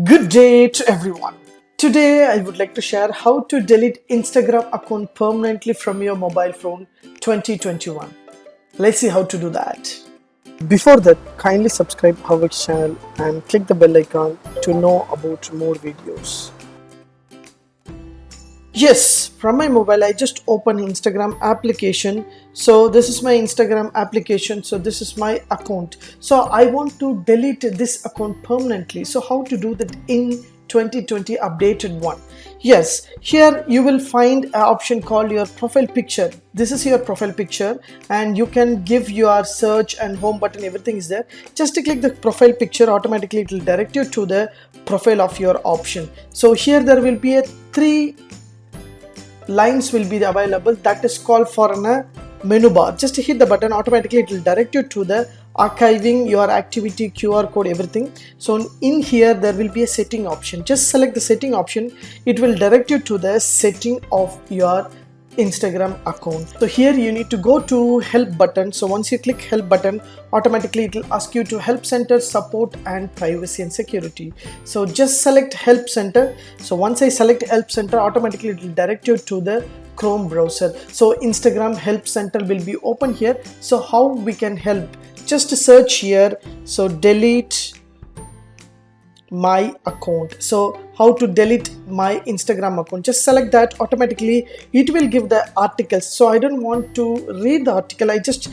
Good day to everyone. Today I would like to share how to delete Instagram account permanently from your mobile phone 2021. Let's see how to do that. Before that, kindly subscribe HowXT channel and click the bell icon to know about more videos. Yes, from my mobile I just open Instagram application. So this is my Instagram application. So this is my account. So I want to delete this account permanently. So how to do that in 2020 updated one? Yes, here you will find an option called your profile picture. This is your profile picture and you can give your search and home button, everything is there. Just to click the profile picture, automatically it will direct you to the profile of your option. So here there will be a three lines will be available, that is called for a menu bar. Just hit the button, automatically it will direct you to the archiving your activity, QR code, everything. So in here there will be a setting option. Just select the setting option, it will direct you to the setting of your Instagram account. So here you need to go to help button. So once you click help button, automatically it will ask you to help center, support and privacy and security. So just select help center. So once I select help center, automatically it will direct you to the Chrome browser. So Instagram help center will be open here. So how we can help? Just search here. So delete my account. So how to delete my Instagram account? Just select that, automatically it will give the articles. So I don't want to read the article, I just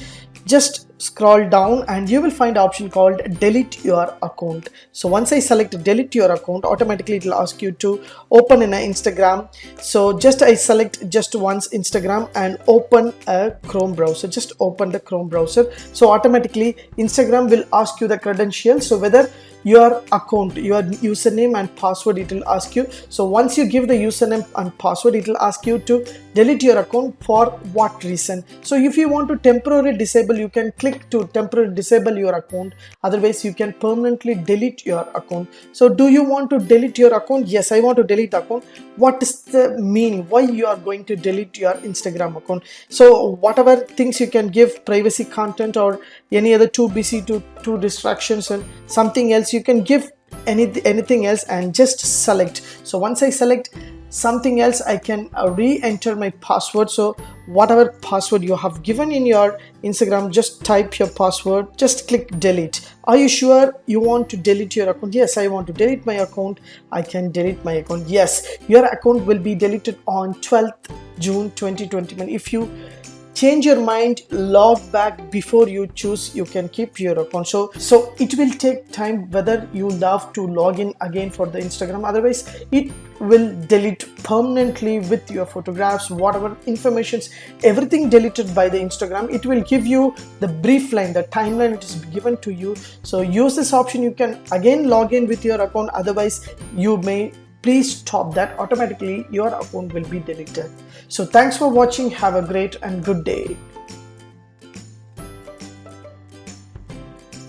scroll down and you will find an option called delete your account. So once I select delete your account, automatically it will ask you to open in an Instagram. So just I select just once Instagram and open a Chrome browser. Just open the Chrome browser. So automatically Instagram will ask you the credentials. So whether your account, your username and password, it will ask you. So once you give the username and password, it will ask you to delete your account for what reason. So if you want to temporarily disable, you can click to temporarily disable your account. Otherwise you can permanently delete your account. So do you want to delete your account? Yes, I want to delete account. What is the meaning? Why you are going to delete your Instagram account? So whatever things you can give, privacy content or any other too busy to distractions and something else, you can give anything else and just select. So once I select something else, I can re-enter my password. So whatever password you have given in your Instagram, just type your password, just click delete. Are you sure you want to delete your account? Yes, I want to delete my account. I can delete my account. Yes, your account will be deleted on 12th June 2021. If you change your mind, log back before you choose, you can keep your account. So it will take time whether you love to log in again for the Instagram. Otherwise it will delete permanently with your photographs, whatever informations, everything deleted by the Instagram. It will give you the brief line, the timeline it is given to you. So use this option, you can again log in with your account. Otherwise you may please stop that, automatically your account will be deleted. So thanks for watching, have a great and good day.